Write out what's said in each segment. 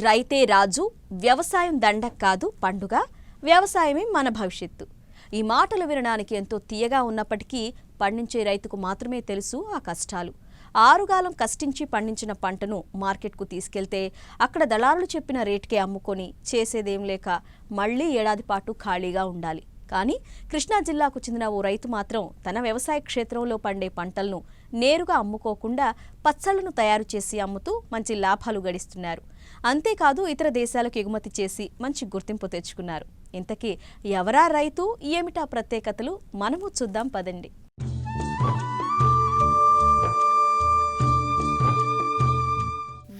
రైతే రాజు, వ్యవసాయం దండగ కాదు పండుగ, వ్యవసాయమే మన భవిష్యత్తు. ఈ మాటలు వినడానికి ఎంతో తీయగా ఉన్నప్పటికీ పండించే రైతుకు మాత్రమే తెలుసు ఆ కష్టాలు. ఆరుగాలం కష్టించి పండించిన పంటను మార్కెట్కు తీసుకెళ్తే అక్కడ దళారులు చెప్పిన రేటుకే అమ్ముకొని చేసేదేం లేక మళ్లీ ఏడాది పాటు ఖాళీగా ఉండాలి. కానీ కృష్ణా జిల్లాకు చెందిన ఓ రైతు మాత్రం తన వ్యవసాయ క్షేత్రంలో పండే పంటలను నేరుగా అమ్ముకోకుండా పచ్చళ్లను తయారు చేసి అమ్ముతూ మంచి లాభాలు గడిస్తున్నారు. అంతేకాదు ఇతర దేశాలకు ఎగుమతి చేసి మంచి గుర్తింపు తెచ్చుకున్నారు. ఇంతకీ ఎవరా రైతు, ఏమిటా ప్రత్యేకతలు మనము చూద్దాం పదండి.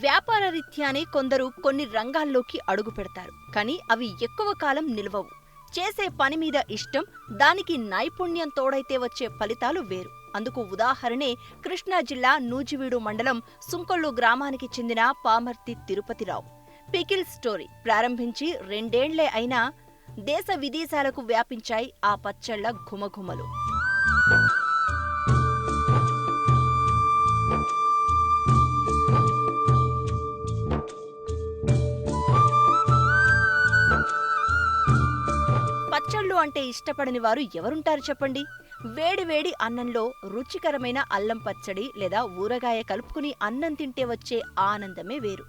వ్యాపార రీత్యానే కొందరు కొన్ని రంగాల్లోకి అడుగు పెడతారు, కానీ అవి ఎక్కువ కాలం నిలవవు. చేసే పని మీద ఇష్టం, దానికి నైపుణ్యం తోడైతే వచ్చే ఫలితాలు వేరు. అందుకు ఉదాహరణే కృష్ణా జిల్లా నూజివీడు మండలం సుంకొల్లు గ్రామానికి చెందిన పామర్తి తిరుపతిరావు. పికిల్ స్టోరీ ప్రారంభించి 2 ఏళ్లే అయినా దేశ విదేశాలకు వ్యాపించాయి ఆ పచ్చళ్ల ఘుమఘుమలు. పచ్చళ్ళు అంటే ఇష్టపడని వారు ఎవరుంటారు చెప్పండి? వేడివేడి అన్నంలో రుచికరమైన అల్లం పచ్చడి లేదా ఊరగాయ కలుపుకుని అన్నం తింటే వచ్చే ఆనందమే వేరు.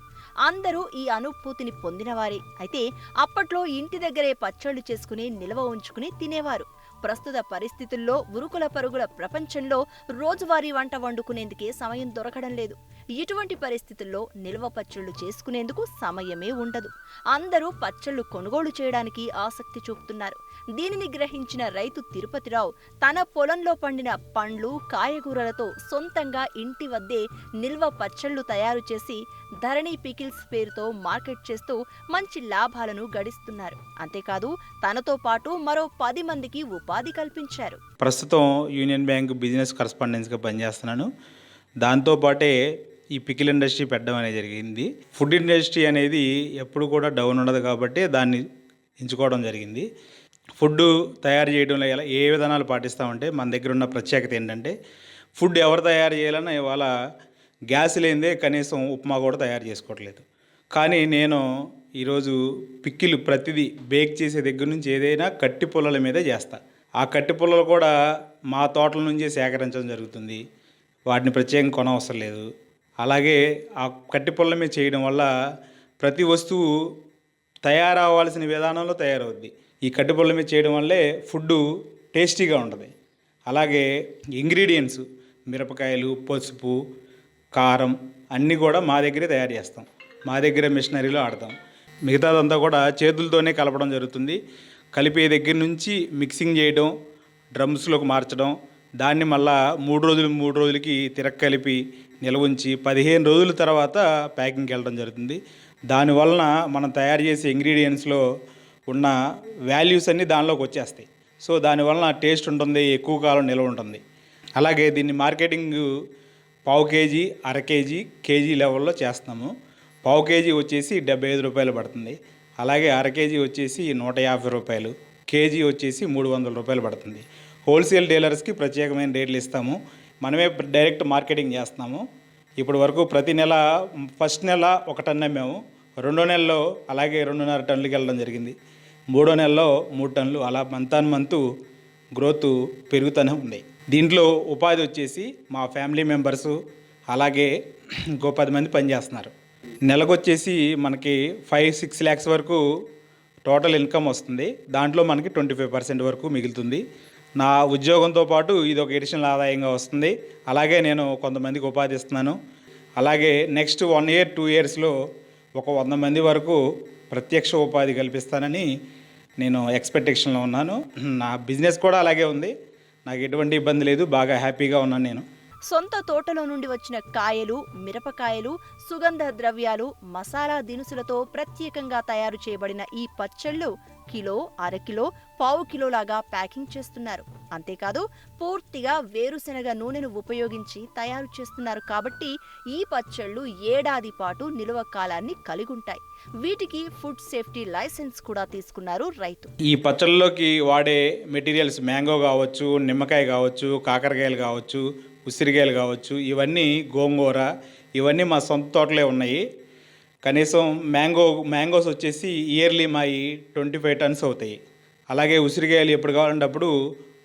అందరూ ఈ అనుభూతిని పొందినవారే. అయితే అప్పట్లో ఇంటి దగ్గరే పచ్చళ్లు చేసుకుని నిల్వ ఉంచుకుని తినేవారు. ప్రస్తుత పరిస్థితుల్లో ఉరుకుల పరుగుల ప్రపంచంలో రోజువారీ వంట వండుకునేందుకే సమయం దొరకడం లేదు. ఇటువంటి పరిస్థితుల్లో నిల్వ పచ్చళ్లు చేసుకునేందుకు సమయమే ఉండదు. అందరూ పచ్చళ్లు కొనుగోలు చేయడానికి ఆసక్తి చూపుతున్నారు. దీనిని గ్రహించిన రైతు తిరుపతిరావు తన పొలంలో పండిన పండ్లు, కాయగూరలతో సొంతంగా ఇంటి వద్దే నిల్వ పచ్చళ్లు తయారు చేసి ధరణి పికిల్స్ పేరుతో మార్కెట్ చేస్తూ మంచి లాభాలను గడిస్తున్నారు. అంతేకాదు తనతో పాటు మరో 10 మందికి ఉపాధి కల్పించారు. ప్రస్తుతం యూనియన్ బ్యాంక్ బిజినెస్ కరస్పాండెన్స్గా పనిచేస్తున్నాను. దాంతోపాటే ఈ పికిల్ ఇండస్ట్రీ పెట్టడం అనేది జరిగింది. ఫుడ్ ఇండస్ట్రీ అనేది ఎప్పుడు కూడా డౌన్ ఉండదు కాబట్టి దాన్ని ఎంచుకోవడం జరిగింది. ఫుడ్ తయారు చేయడంలో ఏ విధానాలు పాటిస్తామంటే మన దగ్గర ఉన్న ప్రత్యేకత ఏంటంటే ఫుడ్ ఎవరు తయారు చేయాలన్నా ఇవాళ గ్యాస్ లేనిదే కనీసం ఉప్మా కూడా తయారు చేసుకోవట్లేదు. కానీ నేను ఈరోజు పిక్కిలు ప్రతిదీ బేక్ చేసే దగ్గర నుంచి ఏదైనా కట్టి పుల్లల మీదే చేస్తా. ఆ కట్టి పుల్లలు కూడా మా తోటల నుంచే సేకరించడం జరుగుతుంది. వాటిని ప్రత్యేకంగా కొనవసరం లేదు. అలాగే ఆ కట్టి పుల్లల మీద చేయడం వల్ల ప్రతి వస్తువు తయారవ్వాల్సిన విధానంలో తయారవుద్ది. ఈ కట్టి పుల్లల మీద చేయడం వల్లే ఫుడ్ టేస్టీగా ఉంటుంది. అలాగే ఇంగ్రీడియంట్స్ మిరపకాయలు, పసుపు, కారం అన్నీ కూడా మా దగ్గరే తయారు చేస్తాం. మా దగ్గర మిషనరీలో ఆడతాం. మిగతాదంతా కూడా చేతులతోనే కలపడం జరుగుతుంది. కలిపే దగ్గర నుంచి మిక్సింగ్ చేయడం, డ్రమ్స్లోకి మార్చడం, దాన్ని మళ్ళా 3 రోజులకి కలిపి నిల్వ ఉంచి 15 రోజుల తర్వాత ప్యాకింగ్కి వెళ్ళడం జరుగుతుంది. దానివలన మనం తయారు చేసే ఇంగ్రీడియంట్స్లో ఉన్న వాల్యూస్ అన్నీ దానిలోకి వచ్చేస్తాయి. సో దానివలన టేస్ట్ ఉంటుంది, ఎక్కువ కాలం నిల్వ ఉంటుంది. అలాగే దీన్ని మార్కెటింగ్ పావు కేజీ, అర కేజీ, కేజీ లెవెల్లో చేస్తాము. పావు కేజీ వచ్చేసి 75 రూపాయలు పడుతుంది. అలాగే అర కేజీ వచ్చేసి 150 రూపాయలు, కేజీ వచ్చేసి 300 రూపాయలు పడుతుంది. హోల్సేల్ డీలర్స్కి ప్రత్యేకమైన రేట్లు ఇస్తాము. మనమే డైరెక్ట్ మార్కెటింగ్ చేస్తున్నాము. ఇప్పటి వరకు ప్రతి నెల ఫస్ట్ నెల 1 టన్ను అమ్మాము. 2వ నెలలో అలాగే 2.5 టన్నులకి వెళ్ళడం జరిగింది. 3వ నెలలో 3 టన్నులు, అలా మంత్ గ్రోత్ పెరుగుతూనే ఉంది. దీంట్లో ఉపాధి వచ్చేసి మా ఫ్యామిలీ మెంబర్సు అలాగే ఇంకో 10 మంది పనిచేస్తున్నారు. నెలకు వచ్చేసి మనకి 5-6 lakhs వరకు టోటల్ ఇన్కమ్ వస్తుంది. దాంట్లో మనకి 25% వరకు మిగులుతుంది. నా ఉద్యోగంతో పాటు ఇది ఒక ఎడిషనల్ ఆదాయంగా వస్తుంది. అలాగే నేను కొంతమందికి ఉపాధి ఇస్తున్నాను. అలాగే నెక్స్ట్ 1 year 2 yearsలో ఒక 100 మంది వరకు ప్రత్యక్ష ఉపాధి కల్పిస్తానని నేను ఎక్స్పెక్టేషన్లో ఉన్నాను. నా బిజినెస్ కూడా అలాగే ఉంది. నాకు ఎటువంటి ఇబ్బంది లేదు. బాగా హ్యాపీగా ఉన్నాను నేను. సొంత తోటలో నుండి వచ్చిన కాయలు, మిరపకాయలు, సుగంధ ద్రవ్యాలు, మసాలా దినుసులతో ప్రత్యేకంగా తయారు చేయబడిన ఈ పచ్చళ్ళు కిలో, అరకిలో, పావు కిలోలాగా ప్యాకింగ్ చేస్తున్నారు. అంతేకాదు పూర్తిగా వేరుశెనగ నూనెను ఉపయోగించి తయారు చేస్తున్నారు. కాబట్టి ఈ పచ్చళ్ళు ఏడాది పాటు నిల్వ కాలాన్ని కలిగుంటాయి. వీటికి ఫుడ్ సేఫ్టీ లైసెన్స్ కూడా తీసుకున్నారు రైతు. ఈ పచ్చళ్ళలోకి వాడే మెటీరియల్స్ మ్యాంగో కావచ్చు, నిమ్మకాయ కావచ్చు, కాకరకాయలు కావచ్చు, ఉసిరికాయలు కావచ్చు, ఇవన్నీ గోంగూర, ఇవన్నీ మా సొంత తోటలే ఉన్నాయి. కనీసం మ్యాంగోస్ వచ్చేసి ఇయర్లీ మాయి 25 టన్స్ అవుతాయి. అలాగే ఉసిరికాయలు ఎప్పుడు కావాలంటే అప్పుడు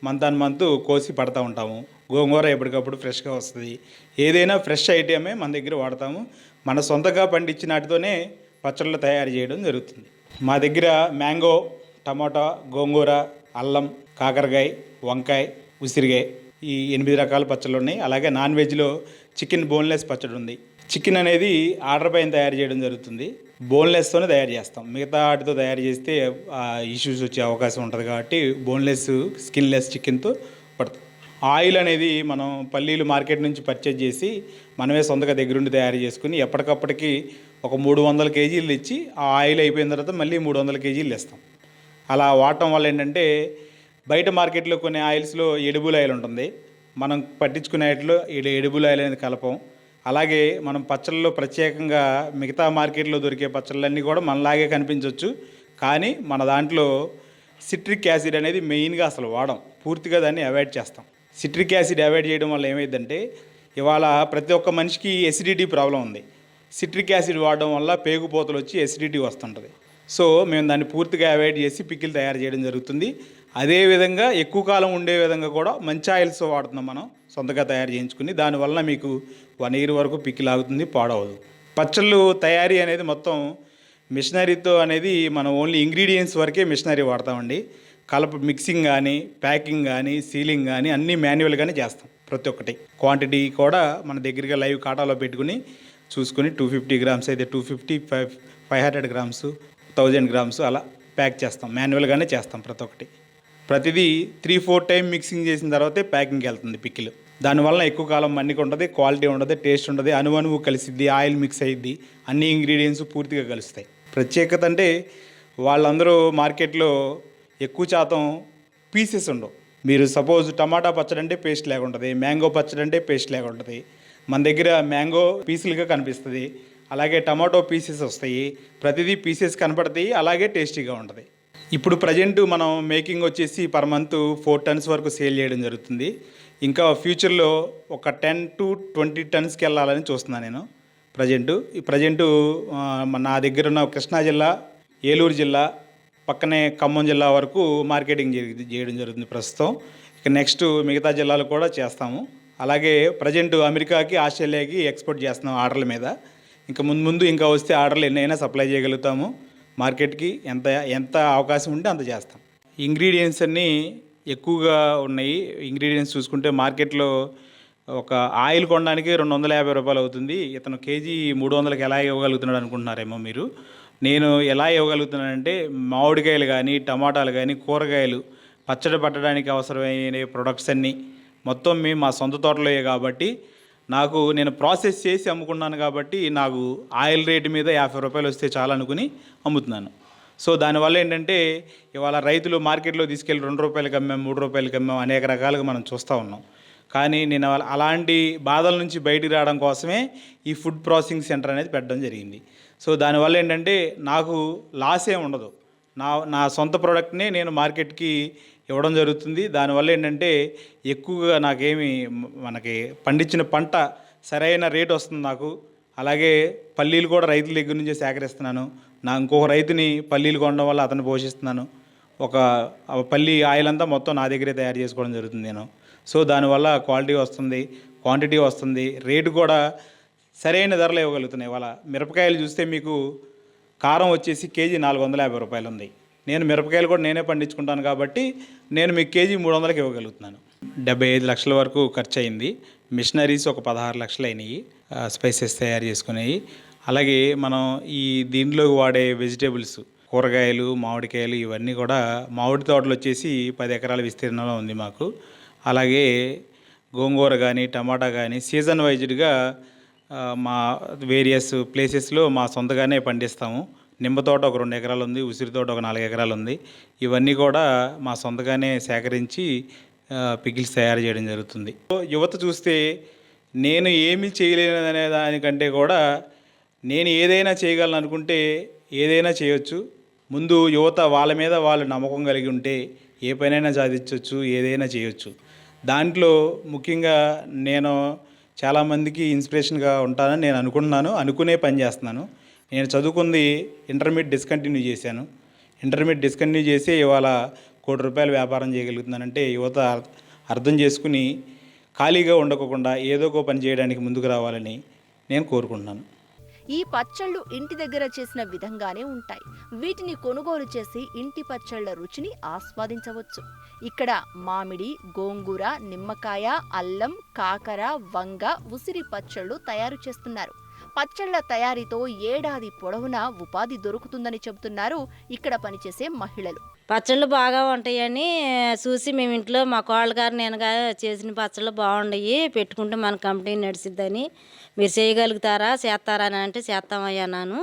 మంత్ కోసి పడతా ఉంటాము. గోంగూర ఎప్పటికప్పుడు ఫ్రెష్గా వస్తుంది. ఏదైనా ఫ్రెష్ ఐటమే మన దగ్గర వాడతాము. మన సొంతంగా పండించిన వాటితోనే పచ్చళ్ళు తయారు చేయడం జరుగుతుంది. మా దగ్గర మ్యాంగో, టమాటా, గోంగూర, అల్లం, కాకరకాయ, వంకాయ, ఉసిరికాయ ఈ 8 రకాల పచ్చళ్ళు ఉన్నాయి. అలాగే నాన్ వెజ్లో చికెన్ బోన్లెస్ పచ్చడి ఉంది. చికెన్ అనేది ఆర్డర్ పైన తయారు చేయడం జరుగుతుంది. బోన్లెస్తోనే తయారు చేస్తాం. మిగతా వాటితో తయారు చేస్తే ఇష్యూస్ వచ్చే అవకాశం ఉంటుంది కాబట్టి బోన్లెస్, స్కిన్లెస్ చికెన్తో పడతాం. ఆయిల్ అనేది మనం పల్లీలు మార్కెట్ నుంచి పర్చేజ్ చేసి మనమే సొంతగా దగ్గరుండి తయారు చేసుకుని ఎప్పటికప్పటికి ఒక 300 కేజీలు తెచ్చి ఆ ఆయిల్ అయిపోయిన తర్వాత మళ్ళీ 300 కేజీలు తెస్తాం. అలా వాడటం వల్ల ఏంటంటే బయట మార్కెట్లో కొన్ని ఆయిల్స్లో ఎడిబుల్ ఆయిల్ ఉంటుంది. మనం పట్టించుకునే వాటిలో ఎడిబుల్ ఆయిల్ అనేది కలపం. అలాగే మనం పచ్చళ్ళలో ప్రత్యేకంగా మిగతా మార్కెట్లో దొరికే పచ్చళ్ళన్నీ కూడా మనలాగే కనిపించవచ్చు. కానీ మన దాంట్లో సిట్రిక్ యాసిడ్ అనేది మెయిన్గా అసలు వాడం. పూర్తిగా దాన్ని అవాయిడ్ చేస్తాం. సిట్రిక్ యాసిడ్ అవాయిడ్ చేయడం వల్ల ఏమైందంటే ఇవాళ ప్రతి ఒక్క మనిషికి ఎసిడిటీ ప్రాబ్లం ఉంది. సిట్రిక్ యాసిడ్ వాడడం వల్ల పేగుపోతలు వచ్చి ఎసిడిటీ వస్తుంటుంది. సో మేము దాన్ని పూర్తిగా అవాయిడ్ చేసి పికిల్ తయారు చేయడం జరుగుతుంది. అదేవిధంగా ఎక్కువ కాలం ఉండే విధంగా కూడా మంచి ఆయిల్స్ వాడుతున్నాం మనం సొంతగా తయారు చేయించుకుని. దానివల్ల మీకు 1 year వరకు పికిల్ ఆగుతుంది, పాడవదు. పచ్చళ్ళు తయారీ అనేది మొత్తం మిషనరీతో అనేది మనం ఓన్లీ ఇంగ్రీడియంట్స్ వరకే మిషనరీ వాడతామండి. మిక్సింగ్ కానీ, ప్యాకింగ్ కానీ, సీలింగ్ కానీ అన్నీ మాన్యువల్గానే చేస్తాం. ప్రతి ఒక్కటి క్వాంటిటీ కూడా మన దగ్గరగా లైవ్ కాటాలో పెట్టుకుని చూసుకుని 250 grams అయితే 250, 500 grams, 1000 grams అలా ప్యాక్ చేస్తాం. మాన్యువల్గానే చేస్తాం ప్రతిదీ 3-4 టైం మిక్సింగ్ చేసిన తర్వాతే ప్యాకింగ్కి వెళ్తుంది పికిల్. దానివల్ల ఎక్కువ కాలం మన్నిక ఉంటుంది, క్వాలిటీ ఉండదు, టేస్ట్ ఉండదు, అణువు కలిసిద్ది, ఆయిల్ మిక్స్ అయ్యిద్ది, అన్ని ఇంగ్రీడియంట్స్ పూర్తిగా కలుస్తాయి. ప్రత్యేకత అంటే వాళ్ళందరూ మార్కెట్లో ఎక్కువ శాతం పీసెస్ ఉండవు. మీరు సపోజ్ టమాటా పచ్చడి అంటే పేస్ట్ లేక ఉంటుంది, మ్యాంగో పచ్చడి అంటే పేస్ట్ లేక ఉంటుంది. మన దగ్గర మ్యాంగో పీసులుగా కనిపిస్తుంది, అలాగే టమాటో పీసెస్ వస్తాయి. ప్రతిదీ పీసెస్ కనపడతాయి, అలాగే టేస్టీగా ఉంటుంది. ఇప్పుడు ప్రజెంట్ మనం మేకింగ్ వచ్చేసి పర్ మంత్ 4 tons వరకు సేల్ చేయడం జరుగుతుంది. ఇంకా ఫ్యూచర్లో ఒక 10 to 20 tonsకి వెళ్ళాలని చూస్తున్నాను నేను. ప్రజెంటు నా దగ్గర ఉన్న కృష్ణా జిల్లా, ఏలూరు జిల్లా, పక్కనే ఖమ్మం జిల్లా వరకు మార్కెటింగ్ చేయడం జరుగుతుంది ప్రస్తుతం. ఇక నెక్స్ట్ మిగతా జిల్లాలు కూడా చేస్తాము. అలాగే ప్రజెంట్ అమెరికాకి, ఆస్ట్రేలియాకి ఎక్స్పోర్ట్ చేస్తున్నాం ఆర్డర్ల మీద. ఇంకా ముందు ఇంకా వస్తే ఆర్డర్లు ఎన్నైనా సప్లై చేయగలుగుతాము. మార్కెట్కి ఎంత అవకాశం ఉంటే అంత చేస్తాం. ఇంగ్రీడియంట్స్ అన్నీ ఎక్కువగా ఉన్నాయి. ఇంగ్రీడియంట్స్ చూసుకుంటే మార్కెట్లో ఒక ఆయిల్ కొనడానికి 250 రూపాయలు అవుతుంది. ఇతను కేజీ 300కి ఎలా ఇవ్వగలుగుతున్నాడు అనుకుంటున్నారేమో మీరు. నేను ఎలా ఇవ్వగలుగుతున్నానంటే మామిడికాయలు కానీ, టమాటాలు కానీ, కూరగాయలు పచ్చడి పట్టడానికి అవసరమైన ప్రొడక్ట్స్ అన్నీ మొత్తం మేము మా సొంత తోటలోయే కాబట్టి నేను ప్రాసెస్ చేసి అమ్ముకున్నాను కాబట్టి నాకు ఆయిల్ రేటు మీద 50 రూపాయలు వస్తే చాలు అనుకుని అమ్ముతున్నాను. సో దానివల్ల ఏంటంటే ఇవాళ రైతులు మార్కెట్లో తీసుకెళ్ళి 2 రూపాయలకి అమ్మాం, 3 రూపాయలకి అమ్మాం, అనేక రకాలుగా మనం చూస్తూ ఉన్నాం. కానీ నేను అలాంటి బాధల నుంచి బయటికి రావడం కోసమే ఈ ఫుడ్ ప్రాసెసింగ్ సెంటర్ అనేది పెట్టడం జరిగింది. సో దానివల్ల ఏంటంటే నాకు లాస్ ఏమి ఉండదు. నా సొంత ప్రోడక్ట్ని నేను మార్కెట్కి ఇవ్వడం జరుగుతుంది. దానివల్ల ఏంటంటే ఎక్కువగా మనకి పండించిన పంట సరైన రేట్ వస్తుంది నాకు. అలాగే పల్లీలు కూడా రైతుల దగ్గర నుంచే సేకరిస్తున్నాను. ఇంకొక రైతుని పల్లీలు కొనడం వల్ల అతను పోషిస్తున్నాను. ఒక పల్లి ఆయిల్ అంతా మొత్తం నా దగ్గరే తయారు చేసుకోవడం జరుగుతుంది నేను. సో దానివల్ల క్వాలిటీ వస్తుంది, క్వాంటిటీ వస్తుంది, రేటు కూడా సరైన ధరలు ఇవ్వగలుగుతున్నాయి. ఇవాళ మిరపకాయలు చూస్తే మీకు కారం వచ్చేసి కేజీ 450 రూపాయలు ఉంది. నేను మిరపకాయలు కూడా నేనే పండించుకుంటాను కాబట్టి నేను మీకు కేజీ 300కి ఇవ్వగలుగుతున్నాను. 75 లక్షల వరకు ఖర్చు అయింది. మిషనరీస్ ఒక 16 లక్షలు అయినాయి స్పైసెస్ తయారు చేసుకునేవి. అలాగే మనం దీంట్లో వాడే వెజిటేబుల్స్, కూరగాయలు, మామిడికాయలు ఇవన్నీ కూడా మామిడి తోటలు వచ్చేసి 10 ఎకరాల విస్తీర్ణంలో ఉంది మాకు. అలాగే గోంగూర కానీ, టమాటా కానీ సీజన్ వైజ్డ్గా మా వేరియస్ ప్లేసెస్లో మా సొంతగానే పండిస్తాము. నిమ్మ తోట ఒక 2 ఎకరాలు ఉంది, ఉసిరి తోట ఒక 4 ఎకరాలు ఉంది. ఇవన్నీ కూడా మా సొంతగానే సేకరించి పికిల్స్ తయారు చేయడం జరుగుతుంది. యువత చూస్తే నేను ఏమీ చేయలేననే దానికంటే కూడా నేను ఏదైనా చేయగలను అనుకుంటే ఏదైనా చేయొచ్చు. ముందు యువత వాళ్ళ మీద వాళ్ళు నమ్మకం కలిగి ఉంటే ఏ పనైనా సాధించవచ్చు, ఏదైనా చేయొచ్చు. దాంట్లో ముఖ్యంగా నేను చాలామందికి ఇన్స్పిరేషన్గా ఉంటానని నేను అనుకుంటున్నాను, అనుకునే పని చేస్తున్నాను. నేను చదువుకుంది ఇంటర్మీడియట్ డిస్కంటిన్యూ చేశాను. ఇంటర్మీడియట్ డిస్కంటిన్యూ చేసి ఇవాళ ₹1,00,00,000 వ్యాపారం చేయగలుగుతున్నానంటే యువత అర్థం చేసుకుని ఖాళీగా ఉండకోకుండా ఏదో ఒక పని చేయడానికి ముందుకు రావాలని నేను కోరుకుంటున్నాను. ఈ పచ్చళ్ళు ఇంటి దగ్గర చేసిన విధంగానే ఉంటాయి. వీటిని కొనుగోలు చేసి ఇంటి పచ్చళ్ళ రుచిని ఆస్వాదించవచ్చు. ఇక్కడ మామిడి, గోంగూర, నిమ్మకాయ, అల్లం, కాకర, వంగ, ఉసిరి పచ్చళ్ళు తయారు చేస్తున్నారు. పచ్చళ్ల తయారీతో ఏడాది పొడవునా ఉపాధి దొరుకుతుందని చెబుతున్నారు ఇక్కడ పనిచేసే మహిళలు. పచ్చళ్ళు బాగా ఉంటాయని చూసి మేము ఇంట్లో మా కోళ్ళ గారు నేను చేసిన పచ్చళ్ళు బాగున్నాయి, పెట్టుకుంటే మన కంపెనీ నడిచిద్దని, మీరు చేయగలుగుతారా చేస్తారా అని అంటే చేస్తామయ్యా నాను.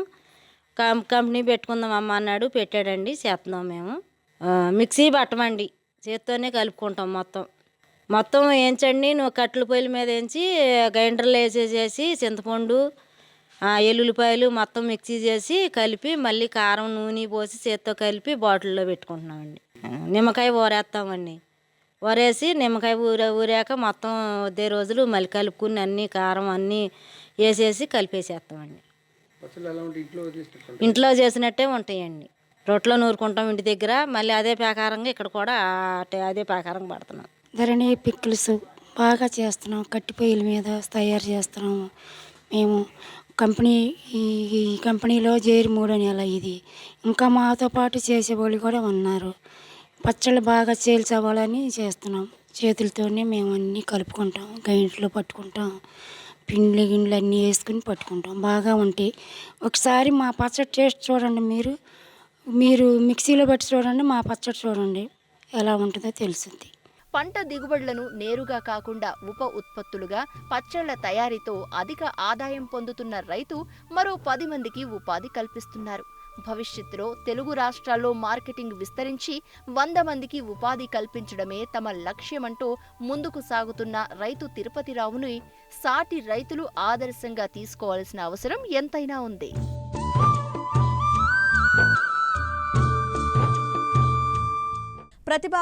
కంపెనీ పెట్టుకుందాం అమ్మ అన్నాడు, పెట్టాడండి, చేస్తున్నాం మేము. మిక్సీ పట్టమండి, చేత్తోనే కలుపుకుంటాం. మొత్తం ఏంచండి, నువ్వు కట్టెల పొయ్యిల మీద వేయించి గ్రైండర్లో వేసేసేసి చింతపండు, ఎల్లుల్లిపాయలు మొత్తం మిక్సీ చేసి కలిపి మళ్ళీ కారం, నూనె పోసి చేత్తో కలిపి బాటిల్లో పెట్టుకుంటున్నామండి. నిమ్మకాయ ఊరేస్తామండి, ఊరేసి నిమ్మకాయ ఊరాక మొత్తం అదే రోజులు మళ్ళీ కలుపుకుని అన్నీ కారం అన్నీ వేసేసి కలిపేసేస్తామండి. ఇంట్లో చేసినట్టే ఉంటాయండి. రొట్టెలో నూరుకుంటాం ఇంటి దగ్గర, మళ్ళీ అదే ప్రకారంగా ఇక్కడ కూడా అదే ప్రకారం పడుతున్నాం. ధరణి పిక్కిల్స్ బాగా చేస్తున్నాం, కట్టి పొయ్యిల మీద తయారు చేస్తున్నాము మేము. ఈ కంపెనీలో చేరి 3వ నెల ఇది. ఇంకా మాతో పాటు చేసేవాళ్ళు కూడా ఉన్నారు. పచ్చళ్ళు బాగా సేల్స్ అవ్వాలని చేస్తున్నాం. చేతులతోనే మేము అన్నీ కలుపుకుంటాం, గైంట్లో పట్టుకుంటాం, పిండ్లు గిండ్లు అన్నీ వేసుకుని పట్టుకుంటాం. బాగా ఉంటాయి. ఒకసారి మా పచ్చడి టేస్ట్ చూడండి, మీరు మిక్సీలో పెట్టి చూడండి, మా పచ్చడి చూడండి ఎలా ఉంటుందో తెలుస్తుంది. పంట దిగుబడులను నేరుగా కాకుండా ఉప ఉత్పత్తులుగా పచ్చళ్ల తయారీతో అధిక ఆదాయం పొందుతున్న రైతు మరో 10 మందికి ఉపాధి కల్పిస్తున్నారు. భవిష్యత్తులో తెలుగు రాష్ట్రాల్లో మార్కెటింగ్ విస్తరించి 100 మందికి ఉపాధి కల్పించడమే తమ లక్ష్యమంటూ ముందుకు సాగుతున్న రైతు తిరుపతిరావుని సాటి రైతులు ఆదర్శంగా తీసుకోవాల్సిన అవసరం ఎంతైనా ఉంది. ప్రతిభా